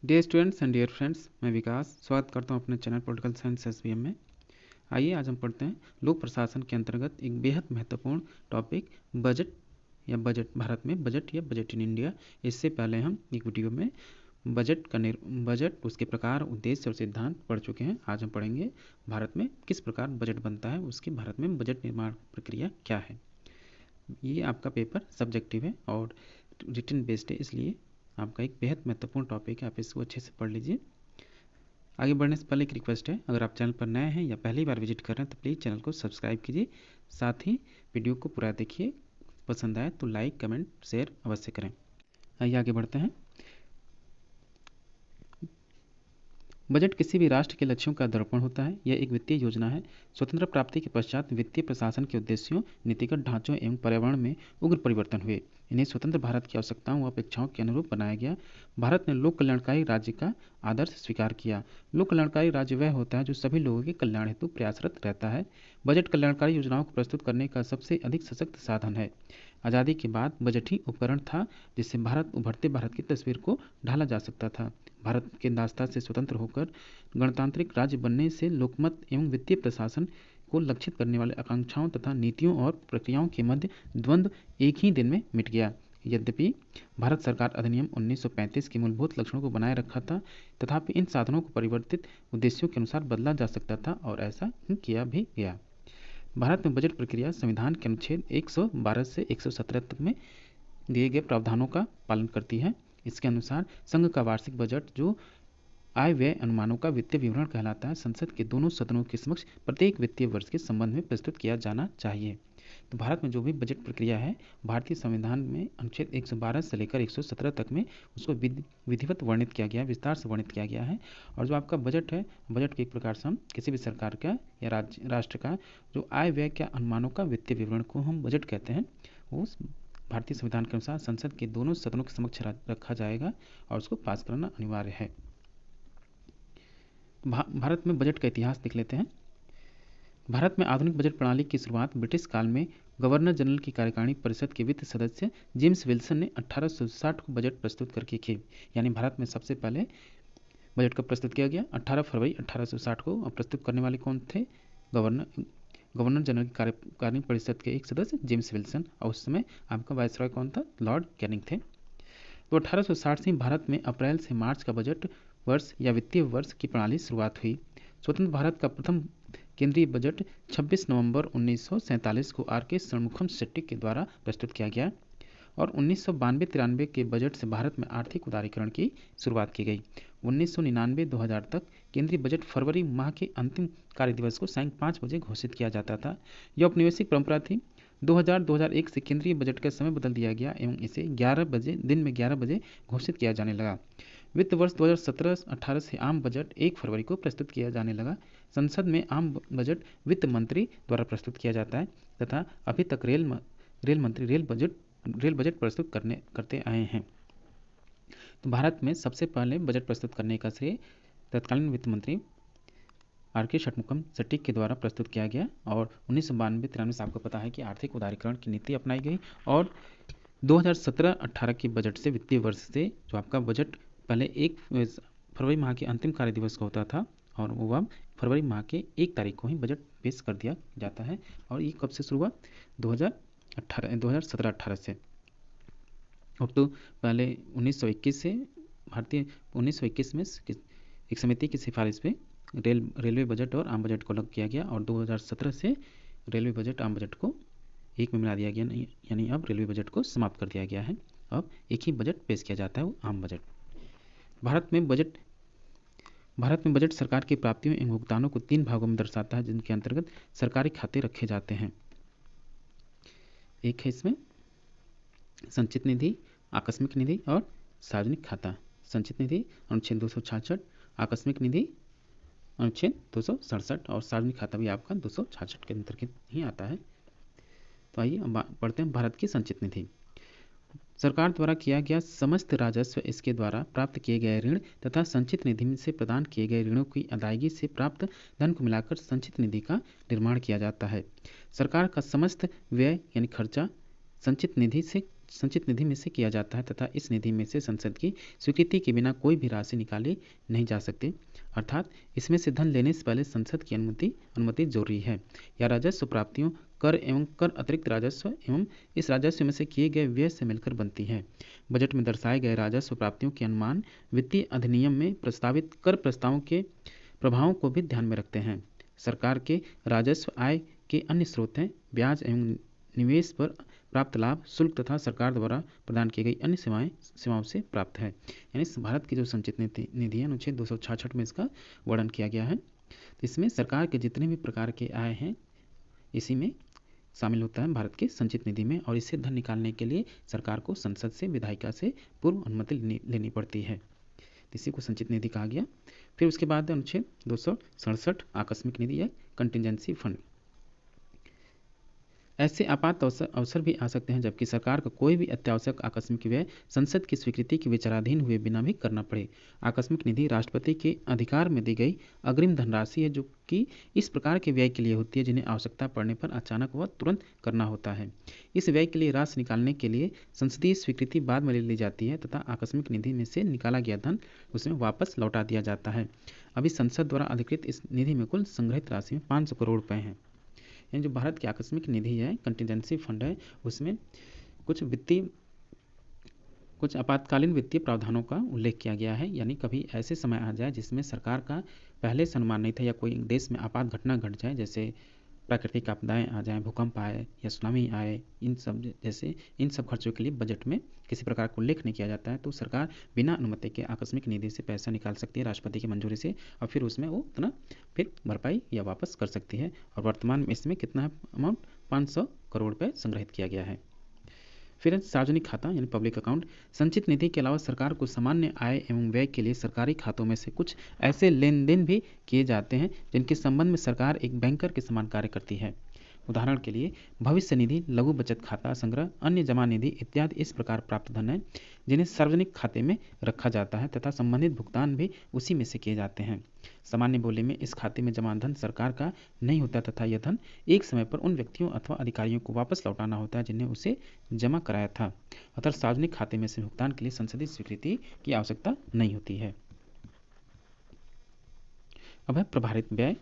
Dear students and dear friends, मैं विकास स्वागत करता हूं अपने चैनल पॉलिटिकल साइंस एसवीएम में। आइए आज हम पढ़ते हैं लोक प्रशासन के अंतर्गत एक बेहद महत्वपूर्ण टॉपिक बजट या बजट, भारत में बजट या बजट इन इंडिया। इससे पहले हम एक वीडियो में बजट, उसके प्रकार, उद्देश्य और सिद्धांत पढ़ चुके हैं। आज हम पढ़ेंगे भारत में किस प्रकार बजट बनता है, उसकी भारत में बजट निर्माण प्रक्रिया क्या है। ये आपका पेपर सब्जेक्टिव है और रिटन बेस्ड है, इसलिए आपका एक बेहद महत्वपूर्ण टॉपिक है, आप इसको अच्छे से पढ़ लीजिए। आगे बढ़ने से पहले एक रिक्वेस्ट है, अगर आप चैनल पर नए हैं या पहली बार विजिट कर रहे हैं तो प्लीज़ चैनल को सब्सक्राइब कीजिए, साथ ही वीडियो को पूरा देखिए, पसंद आए तो लाइक कमेंट शेयर अवश्य करें। आइए आगे बढ़ते हैं। बजट किसी भी राष्ट्र के लक्ष्यों का दर्पण होता है। यह एक वित्तीय योजना है। स्वतंत्र प्राप्ति के पश्चात वित्तीय प्रशासन के उद्देश्यों, नीतिगत ढांचों एवं पर्यावरण में उग्र परिवर्तन हुए। इन्हें स्वतंत्र भारत की आवश्यकताओं व अपेक्षाओं के अनुरूप बनाया गया। भारत ने लोक कल्याणकारी राज्य का आदर्श स्वीकार किया। लोक कल्याणकारी राज्य वह होता है जो सभी लोगों के कल्याण हेतु प्रयासरत रहता है। बजट कल्याणकारी योजनाओं को प्रस्तुत करने का सबसे अधिक सशक्त साधन है। आज़ादी के बाद बजट ही उपकरण था जिससे उभरते भारत की तस्वीर को ढाला जा सकता था। भारत के दासता से स्वतंत्र होकर गणतांत्रिक राज्य बनने से लोकमत एवं वित्तीय प्रशासन को लक्षित करने वाले आकांक्षाओं तथा नीतियों और प्रक्रियाओं के मध्य द्वंद्व एक ही दिन में मिट गया। यद्यपि भारत सरकार अधिनियम 1935 के मूलभूत लक्षणों को बनाए रखा था, तथापि इन साधनों को परिवर्तित उद्देश्यों के अनुसार बदला जा सकता था और ऐसा किया भी गया। भारत में बजट प्रक्रिया संविधान के अनुच्छेद 112 से 117 तक में दिए गए प्रावधानों का पालन करती है। इसके अनुसार संघ का वार्षिक बजट, जो आय व्यय अनुमानों का वित्तीय विवरण कहलाता है, संसद के दोनों सदनों के समक्ष प्रत्येक वित्तीय वर्ष के संबंध में प्रस्तुत किया जाना चाहिए। तो भारत में जो भी बजट प्रक्रिया है, भारतीय संविधान में अनुच्छेद 112 से लेकर 117 तक में उसको विधिवत वर्णित किया गया है, विस्तार से वर्णित किया गया है। और जो आपका बजट है, बजट के एक प्रकार से हम किसी भी सरकार का या राष्ट्र का जो आय व्यय के अनुमानों का वित्तीय विवरण को हम बजट कहते हैं, वो भारतीय संविधान के अनुसार संसद के दोनों सदनों के समक्ष रखा जाएगा और उसको पास करना अनिवार्य है। भारत में बजट का इतिहास देख लेते हैं। भारत में आधुनिक बजट प्रणाली की शुरुआत ब्रिटिश काल में गवर्नर जनरल की कार्यकारिणी परिषद के वित्त सदस्य जेम्स विल्सन ने 1860 को बजट प्रस्तुत करके की। यानी भारत में सबसे पहले बजट का प्रस्तुत किया गया 18 फरवरी 1860 को। और प्रस्तुत करने वाले कौन थे? गवर्नर जनरल की कार्यकारिणी परिषद के एक सदस्य जेम्स विल्सन, और उस समय आपका वायसरॉय कौन था? लॉर्ड कैनिंग थे। तो 1860 से भारत में अप्रैल से मार्च का बजट वर्ष या वित्तीय वर्ष की प्रणाली शुरुआत हुई। स्वतंत्र भारत का प्रथम केंद्रीय बजट 26 नवंबर 1947 को आर.के. षणमुखम शेट्टी के द्वारा प्रस्तुत किया गया और 1992-93 के बजट से भारत में आर्थिक उदारीकरण की शुरुआत की गई। 1999-2000 तक केंद्रीय बजट फरवरी माह के अंतिम कार्य दिवस को सायं 5 बजे घोषित किया जाता था। यह औपनिवेशिक परंपरा थी। 2000-2001 से केंद्रीय बजट का समय बदल दिया गया एवं इसे दिन में 11 बजे घोषित किया जाने लगा। वित्त वर्ष 2017-18 से आम बजट 1 फरवरी को प्रस्तुत किया जाने लगा। संसद में आम बजट वित्त मंत्री द्वारा प्रस्तुत किया जाता है तथा अभी तक रेल मंत्री रेल बजट प्रस्तुत करते आए हैं। तो भारत में सबसे पहले बजट प्रस्तुत करने का श्रेय तत्कालीन वित्त मंत्री आर.के. षणमुखम शेट्टी के द्वारा प्रस्तुत किया गया और 1992-93 से आपको पता है कि आर्थिक उदारीकरण की नीति अपनाई गई और 2017-18 के बजट से वित्तीय वर्ष से जो आपका बजट पहले 1 फरवरी माह के अंतिम कार्य दिवस का होता था और वो अब फरवरी माह के 1 तारीख को ही बजट पेश कर दिया जाता है। और ये कब से शुरू हुआ? 2017-18 से। अब तो पहले 1921 से 1921 में एक समिति की सिफारिश पे रेलवे बजट और आम बजट को अलग किया गया और 2017 से रेलवे बजट आम बजट को एक में मिला दिया गया। यानी अब रेलवे बजट को समाप्त कर दिया गया है। अब एक ही बजट पेश किया जाता है, वो आम बजट। भारत में बजट सरकार की प्राप्तियों एवं भुगतानों को 3 भागों में दर्शाता है, जिनके अंतर्गत सरकारी खाते रखे जाते हैं। एक है इसमें संचित निधि, आकस्मिक निधि और सार्वजनिक खाता। संचित निधि अनुच्छेद 266, आकस्मिक निधि अनुच्छेद 267 और सार्वजनिक खाता भी आपका 266 के अंतर्गत ही आता है। तो आइए अब पढ़ते हैं भारत की संचित निधि। सरकार द्वारा किया गया समस्त राजस्व, इसके द्वारा प्राप्त किए गए ऋण तथा संचित निधि से प्रदान किए गए ऋणों की अदायगी से प्राप्त धन को मिलाकर संचित निधि का निर्माण किया जाता है। सरकार का समस्त व्यय यानी खर्चा संचित निधि से संचित निधि में से किया जाता है तथा इस निधि में से संसद की स्वीकृति के बिना कोई भी राशि निकाली नहीं जा सकती, अर्थात इसमें से धन लेने से पहले संसद की अनुमति जरूरी है। या राजस्व प्राप्तियों कर एवं कर अतिरिक्त राजस्व एवं इस राजस्व में से किए गए व्यय से मिलकर बनती है। बजट में दर्शाए गए राजस्व प्राप्तियों के अनुमान वित्तीय अधिनियम में प्रस्तावित कर प्रस्तावों के प्रभावों को भी ध्यान में रखते हैं। सरकार के राजस्व आय के अन्य स्रोत हैं ब्याज एवं निवेश पर प्राप्त लाभ, शुल्क तथा सरकार द्वारा प्रदान की गई अन्य सेवाओं से प्राप्त है। यानी भारत की जो संचित निधि है अनुच्छेद 266 में इसका वर्णन किया गया है। तो इसमें सरकार के जितने भी प्रकार के आय हैं इसी में शामिल होता है भारत के संचित निधि में, और इससे धन निकालने के लिए सरकार को संसद से विधायिका से पूर्व अनुमति लेनी पड़ती है। इसी को संचित निधि कहा गया। फिर उसके बाद अनुच्छेद 267 आकस्मिक निधि या कंटिजेंसी फंड। ऐसे आपात अवसर भी आ सकते हैं जबकि सरकार को कोई भी अत्यावश्यक आकस्मिक व्यय संसद की स्वीकृति के विचाराधीन हुए बिना भी करना पड़े। आकस्मिक निधि राष्ट्रपति के अधिकार में दी गई अग्रिम धनराशि है जो कि इस प्रकार के व्यय के लिए होती है जिन्हें आवश्यकता पड़ने पर अचानक व तुरंत करना होता है। इस व्यय के लिए राशि निकालने के लिए संसदीय स्वीकृति बाद में ले ली जाती है तथा आकस्मिक निधि में से निकाला गया धन उसमें वापस लौटा दिया जाता है। अभी संसद द्वारा अधिकृत इस निधि में कुल संग्रहित राशि 500 करोड़ रुपए है। यानी जो भारत की आकस्मिक निधि है, कंटिजेंसी फंड है, उसमें कुछ आपातकालीन वित्तीय प्रावधानों का उल्लेख किया गया है। यानी कभी ऐसे समय आ जाए जिसमें सरकार का पहले से अनुमान नहीं था या कोई देश में आपात घटना घट जाए, जैसे प्राकृतिक आपदाएं आ जाएं, भूकंप आए या सुनामी आए, इन सब खर्चों के लिए बजट में किसी प्रकार का उल्लेख नहीं किया जाता है तो सरकार बिना अनुमति के आकस्मिक निधि से पैसा निकाल सकती है राष्ट्रपति की मंजूरी से, और फिर उसमें वो उतना फिर भरपाई या वापस कर सकती है। और वर्तमान में इसमें कितना है अमाउंट 500 करोड़ रुपये संग्रहित किया गया है। फिर सार्वजनिक खाता यानी पब्लिक अकाउंट। संचित निधि के अलावा सरकार को सामान्य आय एवं व्यय के लिए सरकारी खातों में से कुछ ऐसे लेन देन भी किए जाते हैं जिनके संबंध में सरकार एक बैंकर के समान कार्य करती है। उदाहरण के लिए भविष्य निधि, लघु बचत खाता संग्रह, अन्य जमा निधि इत्यादि इस प्रकार प्राप्त धन है जिन्हें सार्वजनिक खाते में रखा जाता है तथा संबंधित भुगतान भी उसी में से किए जाते हैं। सामान्य बोली में इस खाते में जमा धन सरकार का नहीं होता तथा यह धन एक समय पर उन व्यक्तियों अथवा अधिकारियों को वापस लौटाना होता है जिन्हें उसे जमा कराया था। अतः सार्वजनिक खाते में से भुगतान के लिए संसदीय स्वीकृति की आवश्यकता नहीं होती है। अब है प्रभारित व्यय।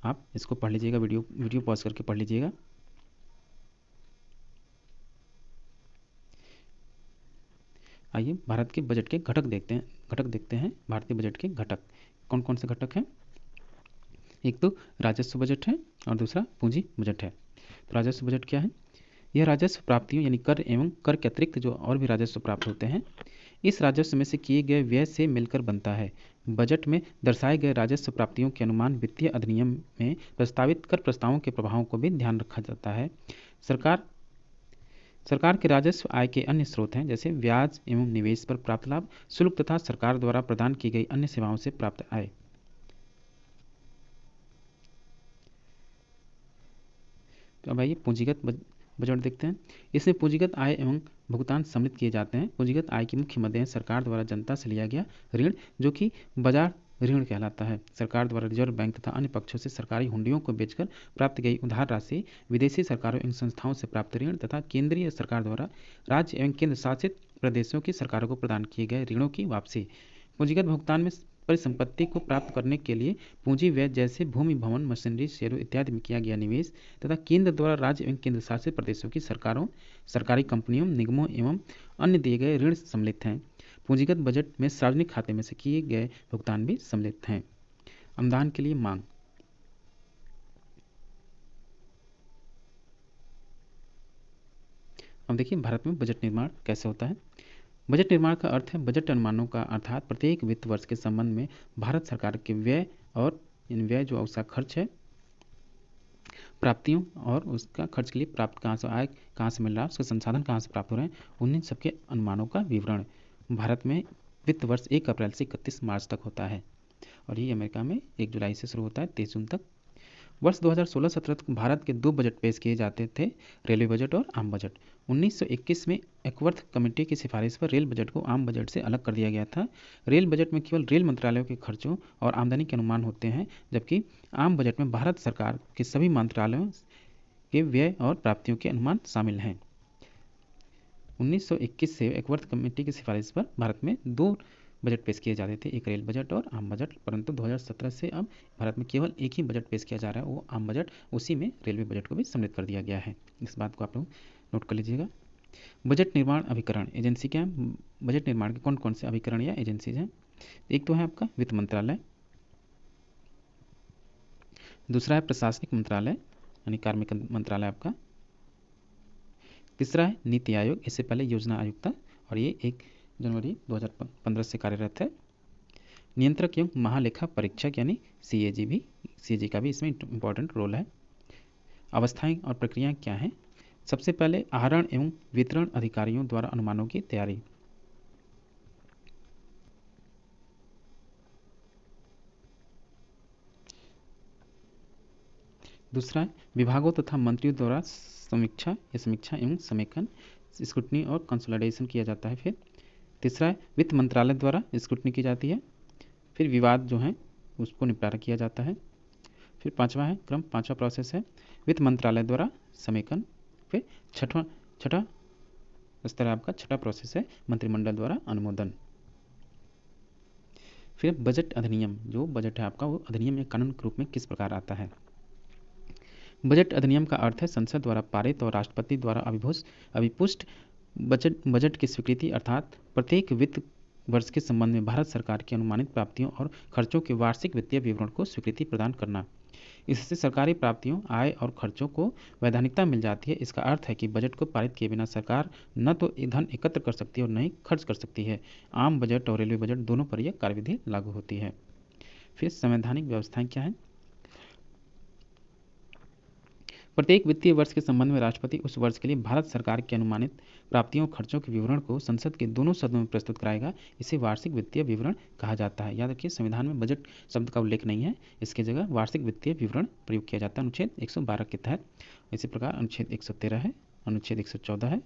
आप इसको पढ़ लीजिएगा, वीडियो पॉज करके पढ़ लीजिएगा। आइए भारत के बजट के घटक देखते हैं। भारतीय बजट के घटक कौन कौन से घटक हैं। एक तो राजस्व बजट है और दूसरा पूंजी बजट है। तो राजस्व बजट क्या है? यह राजस्व प्राप्तियों यानी कर एवं कर के अतिरिक्त जो और भी राजस्व प्राप्त होते हैं इस राजस्व में से किए गए व्यय से मिलकर बनता है। बजट में दर्शाए गए राजस्व प्राप्तियों के अनुमान वित्तीय अधिनियम में प्रस्तावित कर प्रस्तावों के प्रभावों को भी ध्यान रखा जाता है। सरकार के राजस्व आय के अन्य स्रोत हैं जैसे ब्याज एवं निवेश पर प्राप्त लाभ, शुल्क तथा सरकार द्वारा प्रदान की गई अन्य सेवाओं से प्राप्त आय। तो अब आइए पूंजीगत बजट देखते हैं। इसमें पूंजीगत आय एवं भुगतान सम्मिलित किए जाते हैं। पूंजीगत आय की मुख्य मद है सरकार द्वारा जनता से लिया गया ऋण जो कि बाजार ऋण कहलाता है। सरकार द्वारा रिजर्व बैंक तथा अन्य पक्षों से सरकारी हुंडियों को बेचकर प्राप्त गई उधार राशि, विदेशी सरकारों एवं संस्थाओं से प्राप्त ऋण तथा केंद्रीय सरकार द्वारा राज्य एवं केंद्र शासित प्रदेशों की सरकारों को प्रदान किए गए ऋणों की वापसी। पूंजीगत भुगतान में परिसंपत्ति को प्राप्त करने के लिए पूंजी व्यय जैसे भूमि, भवन, मशीनरी, शेयरों इत्यादि में किया गया निवेश तथा केंद्र द्वारा राज्य एवं केंद्र शासित प्रदेशों की सरकारों, सरकारी कंपनियों, निगमों एवं अन्य दिए गए ऋण सम्मिलित हैं। पूंजीगत बजट में सार्वजनिक खाते में से किए गए भुगतान भी सम्मिलित हैं। अनुदान के लिए मांग। अब देखिए भारत में बजट निर्माण कैसे होता है। बजट निर्माण का अर्थ है बजट अनुमानों का, अर्थात प्रत्येक वित्त वर्ष के संबंध में भारत सरकार के व्यय और इन व्यय जो उसका खर्च है, प्राप्तियों और उसका खर्च के लिए प्राप्त कहाँ से आय कहाँ से मिल रहा है, उसके संसाधन कहाँ से प्राप्त हो रहे हैं, उन्हीं सबके अनुमानों का विवरण भारत में वित्त वर्ष 1 अप्रैल से 31 मार्च तक होता है और ये अमेरिका में 1 जुलाई से शुरू होता है 23 जून तक। वर्ष 2016-17 तक भारत के 2 बजट पेश किए जाते थे, रेलवे बजट और आम बजट। 1921 में एकवर्थ कमेटी की सिफारिश पर रेल बजट को आम बजट से अलग कर दिया गया था। रेल बजट में केवल रेल मंत्रालयों के खर्चों और आमदनी के अनुमान होते हैं, जबकि आम बजट में भारत सरकार के सभी मंत्रालयों के व्यय और प्राप्तियों के अनुमान शामिल हैं। 1921 से एकवर्थ कमेटी की सिफारिश पर भारत में दो बजट पेश किए जाते थे, एक रेल बजट और आम बजट, परंतु 2017 से अब भारत में केवल एक ही बजट पेश किया जा रहा है, वो आम बजट। उसी में रेलवे बजट को भी सम्मिलित कर दिया गया है। इस बात को आप लोग नोट कर लीजिएगा। बजट निर्माण अभिकरण एजेंसी क्या है? बजट निर्माण के कौन कौन से अभिकरण या एजेंसीज हैं? एक तो है आपका वित्त मंत्रालय, दूसरा है प्रशासनिक मंत्रालय यानी कार्मिक मंत्रालय आपका, तीसरा है नीति आयोग, इससे पहले योजना आयोग था और ये 1 जनवरी 2015 से कार्यरत है। नियंत्रक एवं महालेखा परीक्षक यानी सीएजी का भी इसमें इंपॉर्टेंट रोल है। अवस्थाएं और प्रक्रियाएं क्या हैं? सबसे पहले आहरण एवं वितरण अधिकारियों द्वारा अनुमानों की तैयारी, दूसरा है विभागों तथा मंत्रियों द्वारा समीक्षा एवं समेकन, स्क्रूटनी और कंसोलिडेशन किया जाता है। फिर तीसरा है वित्त मंत्रालय द्वारा स्क्रूटनी की जाती है। फिर विवाद जो है उसको निपटारा किया जाता है। फिर पांचवा प्रोसेस है वित्त मंत्रालय द्वारा समेकन। फिर छठा स्तर आपका छठा प्रोसेस है मंत्रिमंडल द्वारा अनुमोदन। फिर बजट अधिनियम, जो बजट है आपका वो अधिनियम या कानून के रूप में किस प्रकार आता है? बजट अधिनियम का अर्थ है संसद द्वारा पारित और राष्ट्रपति द्वारा अभिपुष्ट बजट की स्वीकृति, अर्थात प्रत्येक वित्त वर्ष के संबंध में भारत सरकार की अनुमानित प्राप्तियों और खर्चों के वार्षिक वित्तीय विवरण को स्वीकृति प्रदान करना। इससे सरकारी प्राप्तियों, आय और खर्चों को वैधानिकता मिल जाती है। इसका अर्थ है कि बजट को पारित किए बिना सरकार न तो धन एकत्र कर सकती है और न ही खर्च कर सकती है। आम बजट और रेलवे बजट दोनों पर यह कार्यविधि लागू होती है। फिर संवैधानिक व्यवस्थाएं क्या है? प्रत्येक वित्तीय वर्ष के संबंध में राष्ट्रपति उस वर्ष के लिए भारत सरकार की अनुमानित प्राप्तियों और खर्चों के विवरण को संसद के दोनों सदनों में प्रस्तुत कराएगा। इसे वार्षिक वित्तीय विवरण कहा जाता है। याद रखिए संविधान में बजट शब्द का उल्लेख नहीं है, इसकी जगह वार्षिक वित्तीय विवरण प्रयोग किया जाता है अनुच्छेद 112 के तहत। इसी प्रकार अनुच्छेद 113 है, अनुच्छेद 114 है।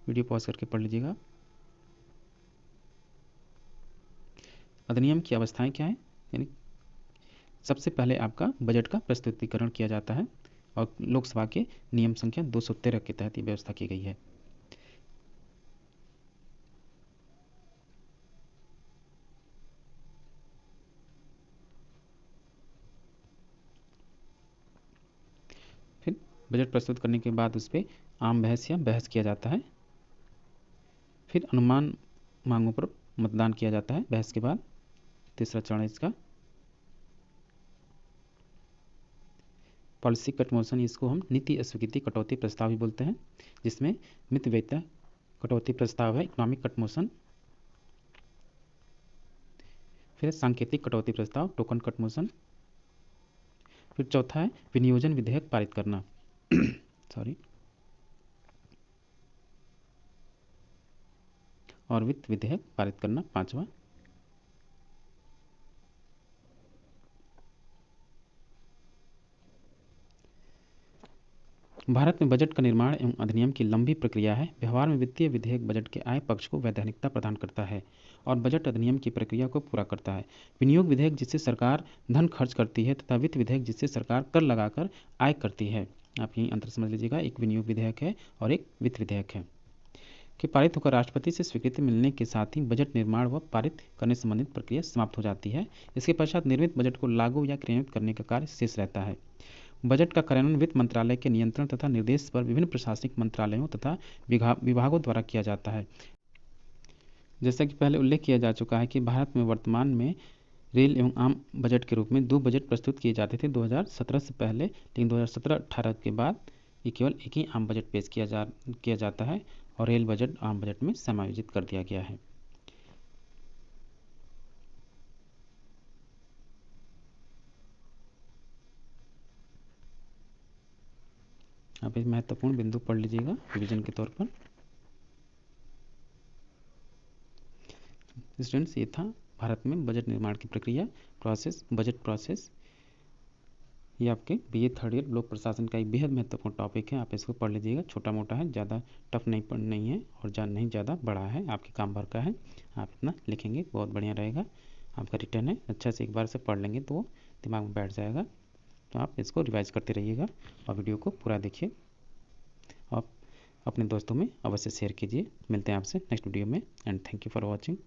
वीडियो पॉज करके पढ़ लीजिएगा। अधिनियम की अवस्थाएं क्या है? यानी सबसे पहले आपका बजट का प्रस्तुतिकरण किया जाता है और लोकसभा के नियम संख्या 213 के तहत ये व्यवस्था की गई है। फिर बजट प्रस्तुत करने के बाद उस पर आम बहस या बहस किया जाता है। फिर अनुमान मांगों पर मतदान किया जाता है बहस के बाद। तीसरा चरण इसका पॉलिसी कट मोशन, इसको हम नीति अस्वीकृति कटौती प्रस्ताव भी बोलते हैं, जिसमें मित व्यय कटौती प्रस्ताव है इकोनॉमिक कट मोशन। फिर सांकेतिक कटौती प्रस्ताव टोकन कट मोशन। फिर चौथा है विनियोजन विधेयक पारित करना सॉरी और वित्त विधेयक पारित करना पांचवा। भारत में बजट का निर्माण एवं अधिनियम की लंबी प्रक्रिया है। व्यवहार में वित्तीय विधेयक बजट के आय पक्ष को वैधानिकता प्रदान करता है और बजट अधिनियम की प्रक्रिया को पूरा करता है। विनियोग विधेयक जिससे सरकार धन खर्च करती है तथा वित्त विधेयक जिससे सरकार कर लगाकर आय करती है। आप यही अंतर समझ लीजिएगा, एक विनियोग विधेयक है और एक वित्त विधेयक है। कि पारित होकर राष्ट्रपति से स्वीकृति मिलने के साथ ही बजट निर्माण व पारित करने संबंधित प्रक्रिया समाप्त हो जाती है। इसके पश्चात निर्मित बजट को लागू या क्रियान्वित करने का कार्य शेष रहता है। बजट का कार्यान्वयन वित्त मंत्रालय के नियंत्रण तथा निर्देश पर विभिन्न प्रशासनिक मंत्रालयों तथा विभागों द्वारा किया जाता है। जैसा कि पहले उल्लेख किया जा चुका है कि भारत में वर्तमान में रेल एवं आम बजट के रूप में दो बजट प्रस्तुत किए जाते थे 2017 से पहले, लेकिन 2017-18 के बाद ये केवल एक ही आम बजट पेश किया जाता है और रेल बजट आम बजट में समायोजित कर दिया गया है। आप एक महत्वपूर्ण बिंदु पढ़ लीजिएगा रिवीजन के तौर पर। स्टूडेंट्स, ये था भारत में बजट निर्माण की प्रक्रिया, बजट प्रोसेस। ये आपके बीए थर्ड ईयर लोक प्रशासन का एक बेहद महत्वपूर्ण टॉपिक है। आप इसको पढ़ लीजिएगा, छोटा मोटा है, ज़्यादा टफ नहीं है और नहीं ज़्यादा बड़ा है, आपके काम भर का है। आप इतना लिखेंगे बहुत बढ़िया रहेगा। आपका रिटर्न है, अच्छा से एक बार से पढ़ लेंगे तो वो दिमाग में बैठ जाएगा। तो आप इसको रिवाइज करते रहिएगा और वीडियो को पूरा देखिए। और अपने दोस्तों में अवश्य शेयर कीजिए। मिलते हैं आपसे नेक्स्ट वीडियो में and thank you for watching.